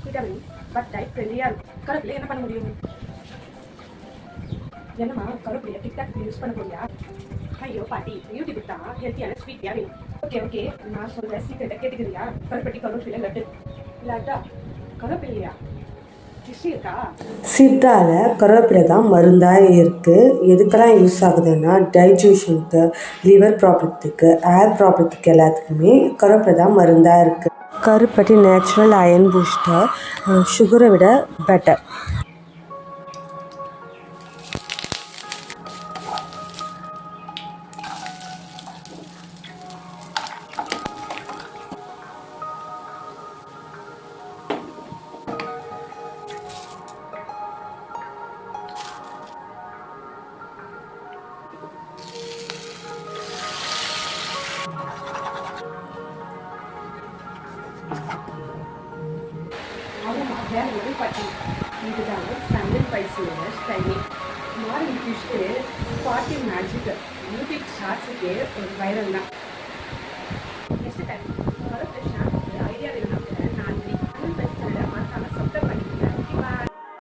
Vitamin but type ஃப்ரெண்ட்லியாக இருக்கும். கருப்பில் என்ன பண்ண முடியும்? என்னம்மா கருப்பிலையை டிக்டாக் யூஸ் பண்ண போறியா? ஐயோ பாட்டி, யூடியூப் தான் ஹெல்த்தியான ஸ்வீட்டியாக வேணும். ஓகே நான் சொல்கிறேன், சீக்கிரத்தை கேட்டுக்கிறியா? கருப்பட்டி கருவேப்பிலை லட்டு. லட்டா கருவேப்பிலையா? சித்தால கருவேப்பிலை தான் மருந்தாக இருக்குது. எதுக்கெல்லாம் யூஸ் ஆகுதுன்னா டைஜஷனுக்கு, லிவர் ப்ராப்ளத்துக்கு, ஏர் ப்ராப்ளத்துக்கு எல்லாத்துக்குமே கருவேப்பிலை தான் மருந்தாக இருக்குது. கருப்பட்டி நேச்சுரல் அயன் பூஸ்டர், சுகரை விட பெட்டர். வேற ஒரு பாட்டி, இதுதான் சமையல் பைஸோட styling. Morning fish 40 magic YouTube ஷார்ட்ஸுக்கே ஒரு வைரல் தான்.